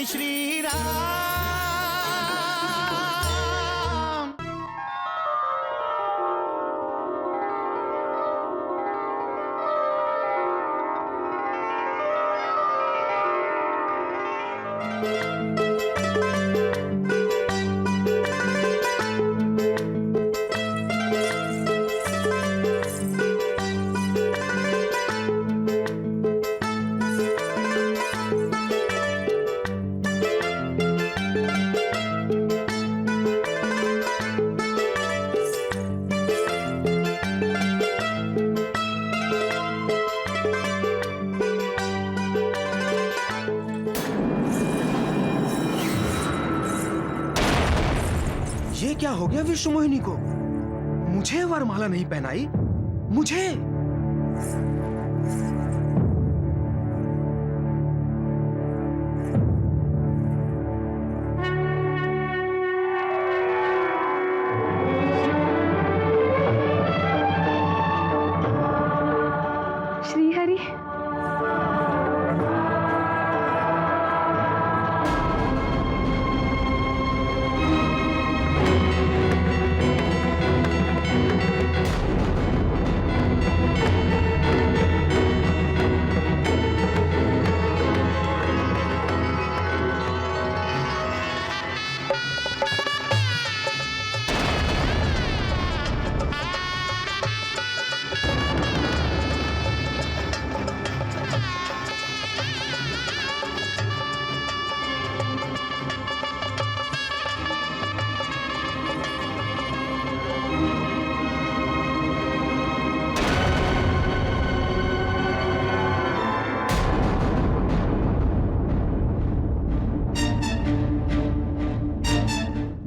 जय श्री राम। ये क्या हो गया विश्व मोहिनी को? मुझे वरमाला नहीं पहनाई, मुझे। श्रीहरि,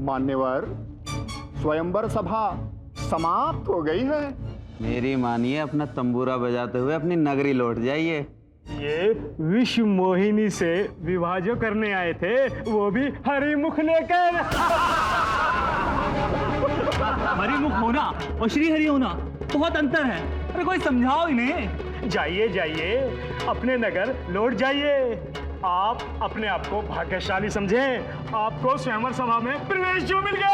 मान्यवर, स्वयंवर सभा समाप्त हो गई है। मेरी मानिए, अपना तंबूरा बजाते हुए अपनी नगरी लौट जाइए। ये विश्व मोहिनी से विवाह जो करने आए थे, वो भी हरिमुख लेकर। हरिमुख होना और श्रीहरि होना बहुत अंतर है। अरे कोई समझाओ इन्हें। जाइए जाइए, अपने नगर लौट जाइए। आप अपने आप को भाग्यशाली समझें, आपको स्वयंवर सभा में प्रवेश जो मिल गया।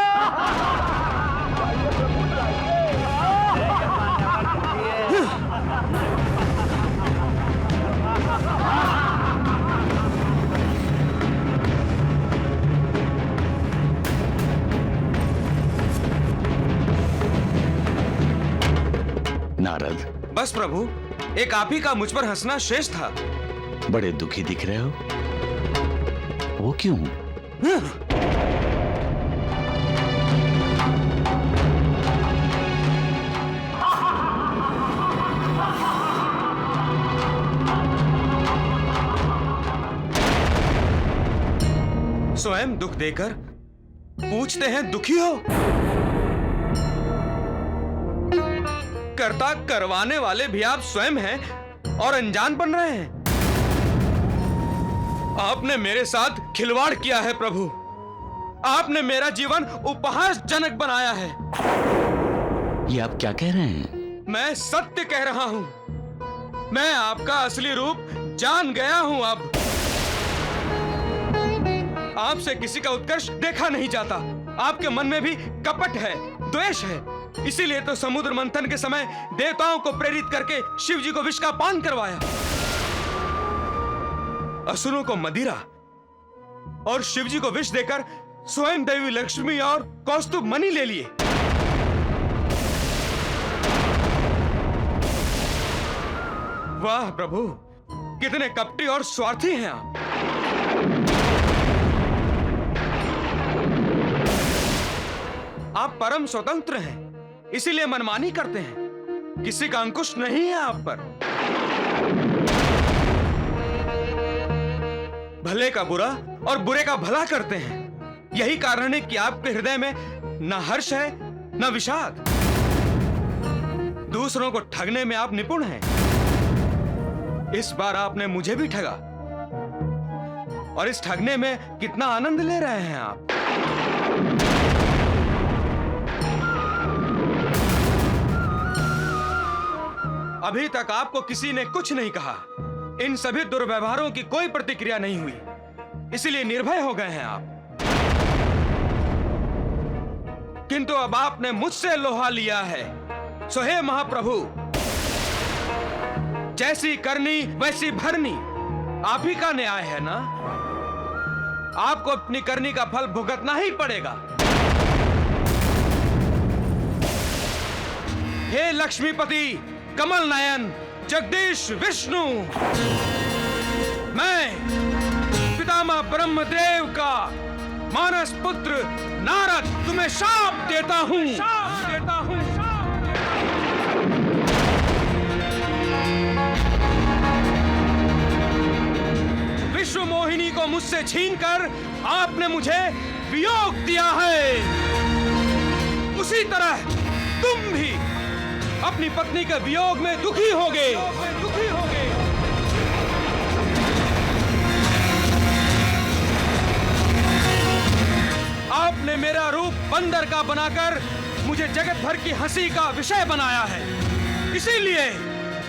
नारद, बस प्रभु, एक आप ही का मुझ पर हंसना शेष था। बड़े दुखी दिख रहे हो, वो क्यों? स्वयं दुख देकर पूछते हैं दुखी हो? कर्ता करवाने वाले भी आप स्वयं हैं और अनजान बन रहे हैं। आपने मेरे साथ खिलवाड़ किया है प्रभु। आपने मेरा जीवन उपहासजनक बनाया है। ये आप क्या कह रहे हैं? मैं सत्य कह रहा हूं। मैं आपका असली रूप जान गया हूं। अब आपसे किसी का उत्कर्ष देखा नहीं जाता। आपके मन में भी कपट है, द्वेष है। इसीलिए तो समुद्र मंथन के समय देवताओं को प्रेरित करके शिव जी को विष का पान करवाया, असुरों को मदिरा और शिव जी को विष देकर स्वयं देवी लक्ष्मी और कौस्तुभ मणि ले लिए। वाह प्रभु, कितने कपटी और स्वार्थी हैं आप। आप परम स्वतंत्र हैं, इसीलिए मनमानी करते हैं। किसी का अंकुश नहीं है आप पर। भले का बुरा और बुरे का भला करते हैं। यही कारण है कि आपके हृदय में न हर्ष है न विषाद। दूसरों को ठगने में आप निपुण हैं। इस बार आपने मुझे भी ठगा, और इस ठगने में कितना आनंद ले रहे हैं आप। अभी तक आपको किसी ने कुछ नहीं कहा। इन सभी दुर्व्यवहारों की कोई प्रतिक्रिया नहीं हुई। इसीलिए निर्भय हो गए हैं आप। किंतु अब आपने मुझसे लोहा लिया है, सो हे महाप्रभु, जैसी करनी वैसी भरनी आप ही का न्याय है ना। आपको अपनी करनी का फल भुगतना ही पड़ेगा। हे लक्ष्मीपति, कमल नयन, जगदीश विष्णु, मैं पितामह ब्रह्मदेव का मानस पुत्र नारद तुम्हें शाप देता हूं। विश्व मोहिनी को मुझसे छीनकर आपने मुझे वियोग दिया है, उसी तरह तुम भी अपनी पत्नी के वियोग में दुखी होगे। आपने मेरा रूप बंदर का बनाकर मुझे जगत भर की हंसी का विषय बनाया है। इसीलिए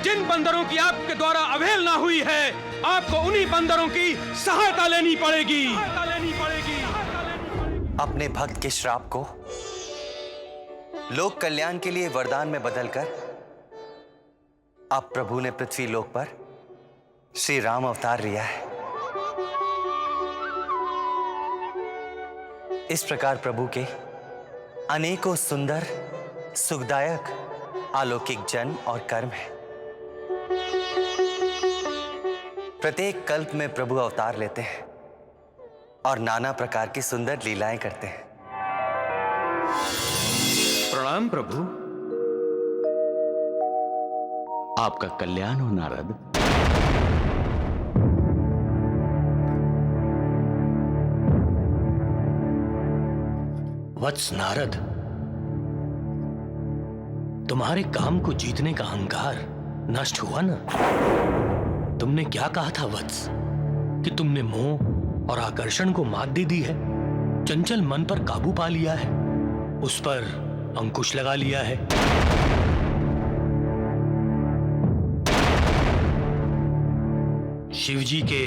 जिन बंदरों की आपके द्वारा अवहेलना हुई है, आपको उन्हीं बंदरों की सहायता लेनी पड़ेगी। अपने भक्त के श्राप को लोक कल्याण के लिए वरदान में बदलकर अब प्रभु ने पृथ्वी लोक पर श्री राम अवतार लिया है। इस प्रकार प्रभु के अनेकों सुंदर, सुखदायक, अलौकिक जन्म और कर्म है। प्रत्येक कल्प में प्रभु अवतार लेते हैं और नाना प्रकार की सुंदर लीलाएं करते हैं। प्रणाम प्रभु। आपका कल्याण हो नारद। वत्स नारद, तुम्हारे काम को जीतने का अहंकार नष्ट हुआ ना? तुमने क्या कहा था वत्स कि तुमने मोह और आकर्षण को मात दे दी है, चंचल मन पर काबू पा लिया है, उस पर अंकुश लगा लिया है। शिवजी के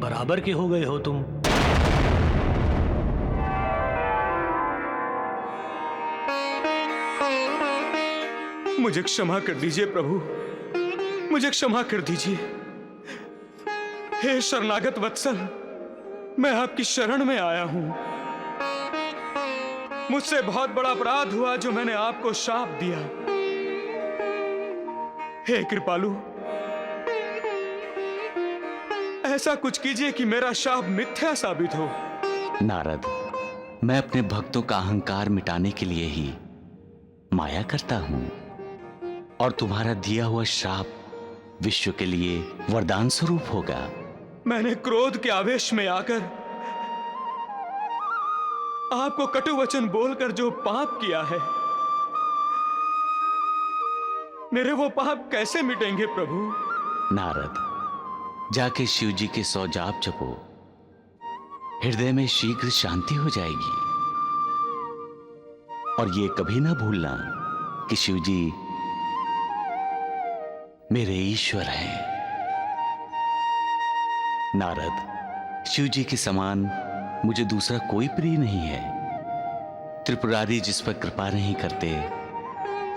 बराबर के हो गए हो तुम। मुझे क्षमा कर दीजिए प्रभु, मुझे क्षमा कर दीजिए। हे शरणागत वत्सल, मैं आपकी शरण में आया हूं। मुझसे बहुत बड़ा अपराध हुआ जो मैंने आपको शाप दिया। हे कृपालु, ऐसा कुछ कीजिए कि मेरा शाप मिथ्या साबित हो। नारद, मैं अपने भक्तों का अहंकार मिटाने के लिए ही माया करता हूं, और तुम्हारा दिया हुआ श्राप विश्व के लिए वरदान स्वरूप होगा। मैंने क्रोध के आवेश में आकर आपको कटु वचन बोलकर जो पाप किया है, मेरे वो पाप कैसे मिटेंगे प्रभु? नारद, जाके शिव जी के 100 जाप जपो, हृदय में शीघ्र शांति हो जाएगी। और ये कभी ना भूलना कि शिव जी मेरे ईश्वर हैं। नारद, शिव जी के समान मुझे दूसरा कोई प्रिय नहीं है। त्रिपुरारी जिस पर कृपा नहीं करते,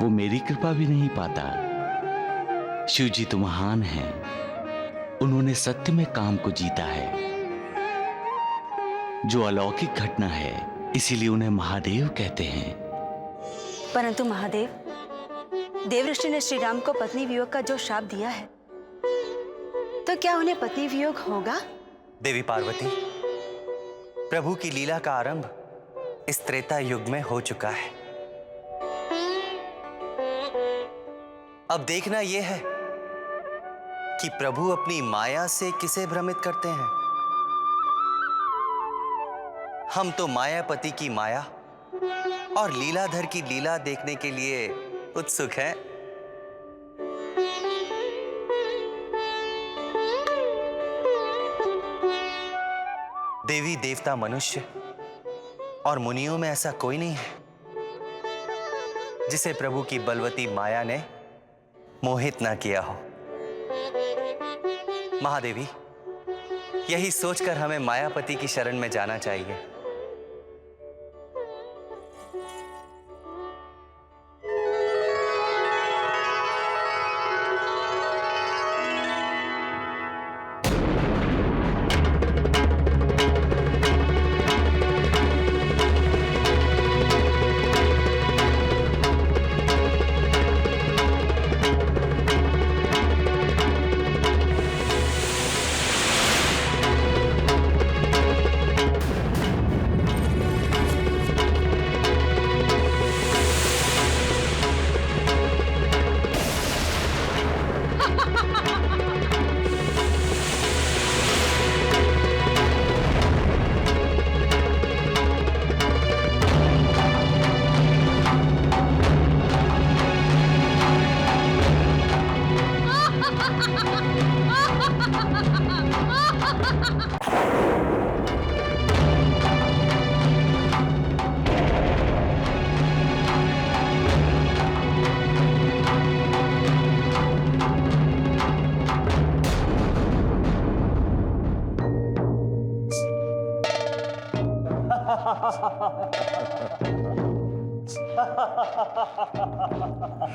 वो मेरी कृपा भी नहीं पाता। शिव जी तो महान हैं, उन्होंने सत्य में काम को जीता है, जो अलौकिक घटना है, इसीलिए उन्हें महादेव कहते हैं। परंतु महादेव, देवऋषि ने श्री राम को पत्नी वियोग का जो शाप दिया है, तो क्या उन्हें पत्नी वियोग होगा? देवी पार्वती, प्रभु की लीला का आरंभ इस त्रेता युग में हो चुका है। अब देखना यह है कि प्रभु अपनी माया से किसे भ्रमित करते हैं। हम तो मायापति की माया और लीलाधर की लीला देखने के लिए उत्सुक हैं। देवी देवता, मनुष्य और मुनियों में ऐसा कोई नहीं है जिसे प्रभु की बलवती माया ने मोहित ना किया हो। महादेवी, यही सोचकर हमें मायापति की शरण में जाना चाहिए।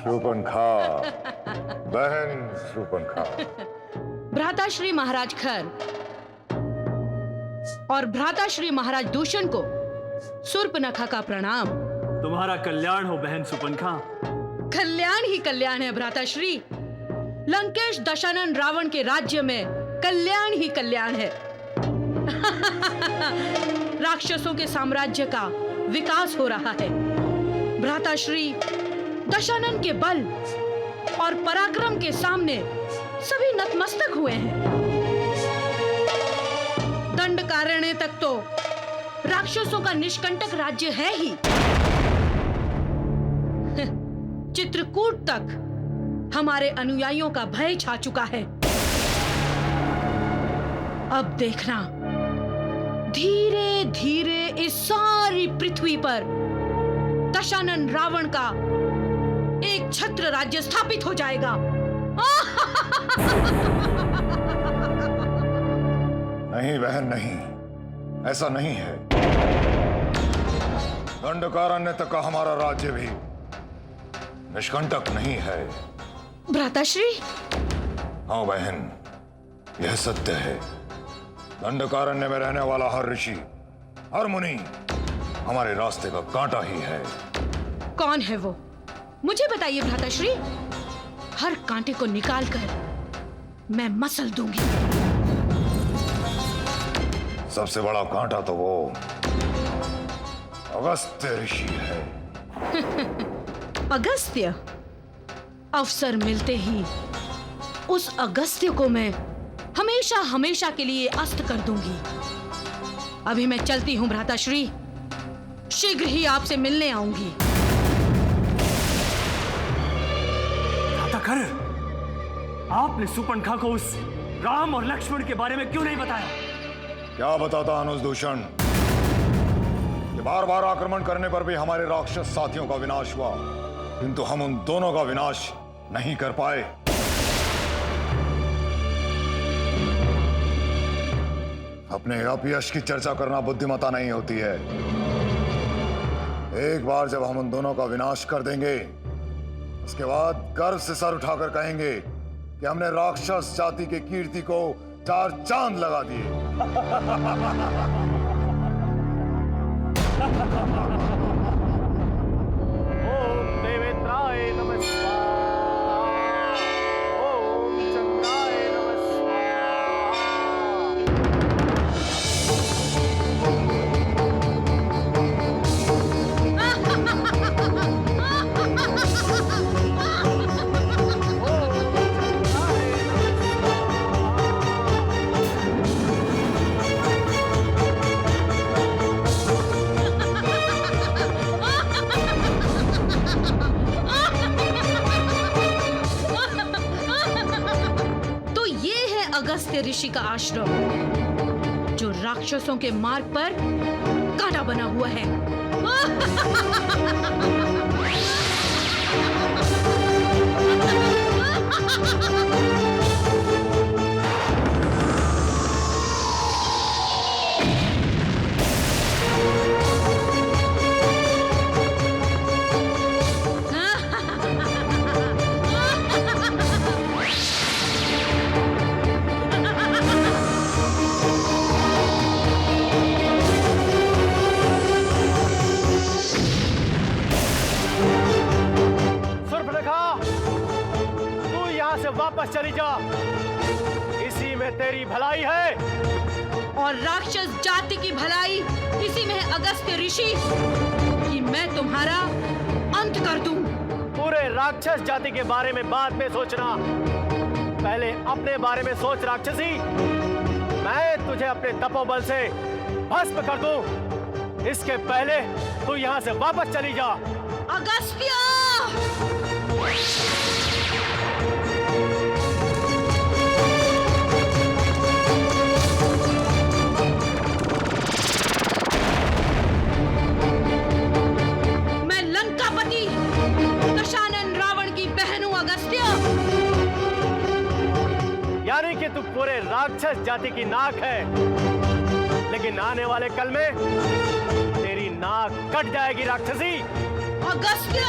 शूर्पणखा, बहन शूर्पणखा। भ्राता श्री महाराज खर और भ्राता श्री महाराज दूषण को शूर्पणखा का प्रणाम। तुम्हारा कल्याण हो बहन शूर्पणखा। कल्याण ही कल्याण है भ्राता श्री। लंकेश दशानन रावण के राज्य में कल्याण ही कल्याण है। राक्षसों के साम्राज्य का विकास हो रहा है। भ्राता श्री दशानन के बल और पराक्रम के सामने सभी नतमस्तक हुए हैं। दंडकारण्य तक तो राक्षसों का निष्कंटक राज्य है ही। चित्रकूट तक हमारे अनुयायियों का भय छा चुका है। अब देखना, धीरे धीरे इस सारी पृथ्वी पर दशानन रावण का एक छत्र राज्य स्थापित हो जाएगा। नहीं बहन नहीं, ऐसा नहीं है। दंडकारण्य तक का हमारा राज्य भी निष्कंटक नहीं है। भ्राताश्री। हाँ बहन, यह सत्य है। दंडकारण्य में रहने वाला हर ऋषि, हर मुनि हमारे रास्ते का कांटा ही है। कौन है वो? मुझे बताइए भ्राताश्री। हर कांटे को निकालकर मैं मसल दूंगी। सबसे बड़ा कांटा तो वो अगस्त्य ऋषि है। अगस्त्य? अवसर मिलते ही उस अगस्त्य को मैं हमेशा हमेशा के लिए अस्त कर दूंगी। अभी मैं चलती हूं भ्राताश्री, शीघ्र ही आपसे मिलने आऊंगी। भ्राताकर, आपने शूर्पणखा को उस राम और लक्ष्मण के बारे में क्यों नहीं बताया? क्या बताता अनुज दूषण। बार बार आक्रमण करने पर भी हमारे राक्षस साथियों का विनाश हुआ, किंतु हम उन दोनों का विनाश नहीं कर पाए। अपने अपयश की चर्चा करना बुद्धिमत्ता नहीं होती है। एक बार जब हम उन दोनों का विनाश कर देंगे, उसके बाद गर्व से सर उठाकर कहेंगे कि हमने राक्षस जाति की कीर्ति को 4 चांद लगा दिए। ओम देवेंद्राय नमः स्वाहा। ओम चंद्राय नमः अगस्त्य ऋषि का आश्रम, जो राक्षसों के मार्ग पर कांटा बना हुआ है। वापस चली जा, इसी में तेरी भलाई है। और राक्षस जाति की भलाई इसी में है अगस्त्य ऋषि, कि मैं तुम्हारा अंत कर दूं। पूरे राक्षस जाति के बारे में बाद में सोचना, पहले अपने बारे में सोच राक्षसी। मैं तुझे अपने तपोबल से भस्म कर दूं, इसके पहले तू यहाँ से वापस चली जा। अगस्त्य! मैं लंकापति दशानन रावण की बहन हूं अगस्त्य। यानी कि तू पूरे राक्षस जाति की नाक है, लेकिन आने वाले कल में तेरी नाक कट जाएगी राक्षसी। अगस्त्य!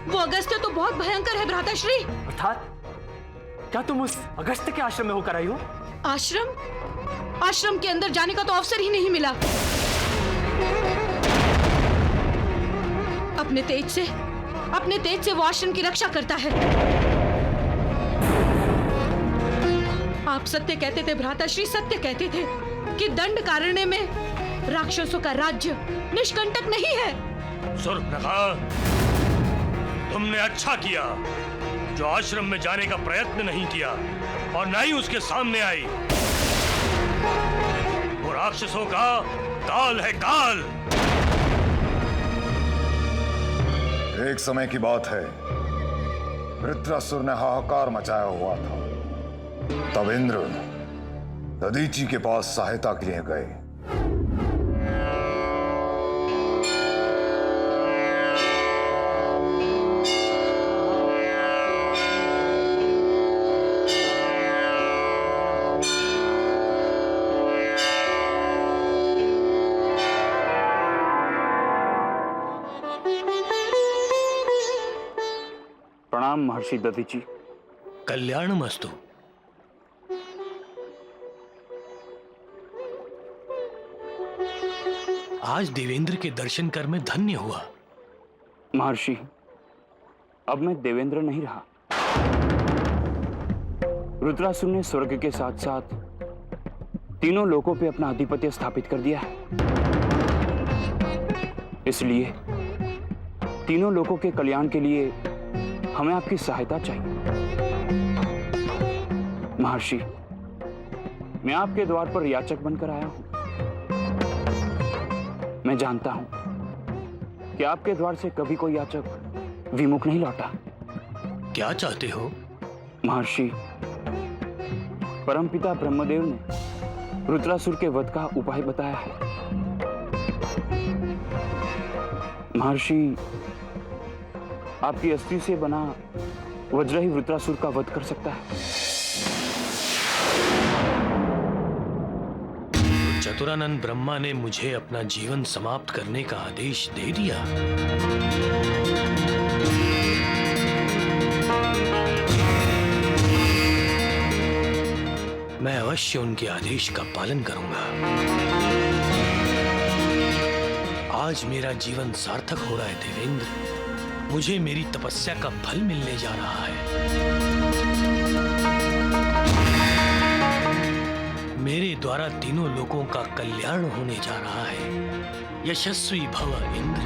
वो अगस्त्य तो बहुत भयंकर है भ्राताश्री। अर्थात क्या तुम उस अगस्त्य के आश्रम में होकर आई हो? आश्रम के अंदर जाने का तो अवसर ही नहीं मिला। अपने तेज से वो आश्रम की रक्षा करता है। आप सत्य कहते थे भ्राताश्री, सत्य कहते थे कि दंडकारण्य में राक्षसों का राज्य निष्कंटक नहीं है। शूर्पणखा, तुमने अच्छा किया जो आश्रम में जाने का प्रयत्न नहीं किया और न ही उसके सामने आई। वो राक्षसों का काल है, काल। एक समय की बात है, वृत्रासुर ने हाहाकार मचाया हुआ था। तब इंद्र दधीचि के पास सहायता के लिए गए। प्रणाम महर्षि दधीचि। कल्याणमस्तु। आज देवेंद्र के दर्शन कर मैं धन्य हुआ। महर्षि, अब मैं देवेंद्र नहीं रहा। रुद्रासुर ने स्वर्ग के साथ साथ तीनों लोकों पे अपना आधिपत्य स्थापित कर दिया है। इसलिए तीनों लोकों के कल्याण के लिए हमें आपकी सहायता चाहिए। महर्षि, मैं आपके द्वार पर याचक बनकर आया हूं। मैं जानता हूं कि आपके द्वार से कभी कोई याचक विमुख नहीं लौटा। क्या चाहते हो? महर्षि, परमपिता ब्रह्मदेव ने रुद्रासुर के वध का उपाय बताया है। महर्षि, आपकी अस्थि से बना वज्र ही वृत्रासुर का वध कर सकता है। चतुरानंद ब्रह्मा ने मुझे अपना जीवन समाप्त करने का आदेश दे दिया। मैं अवश्य उनके आदेश का पालन करूंगा। आज मेरा जीवन सार्थक हो रहा है देवेंद्र। मुझे मेरी तपस्या का फल मिलने जा रहा है। मेरे द्वारा तीनों लोगों का कल्याण होने जा रहा है। यशस्वी भव इंद्र।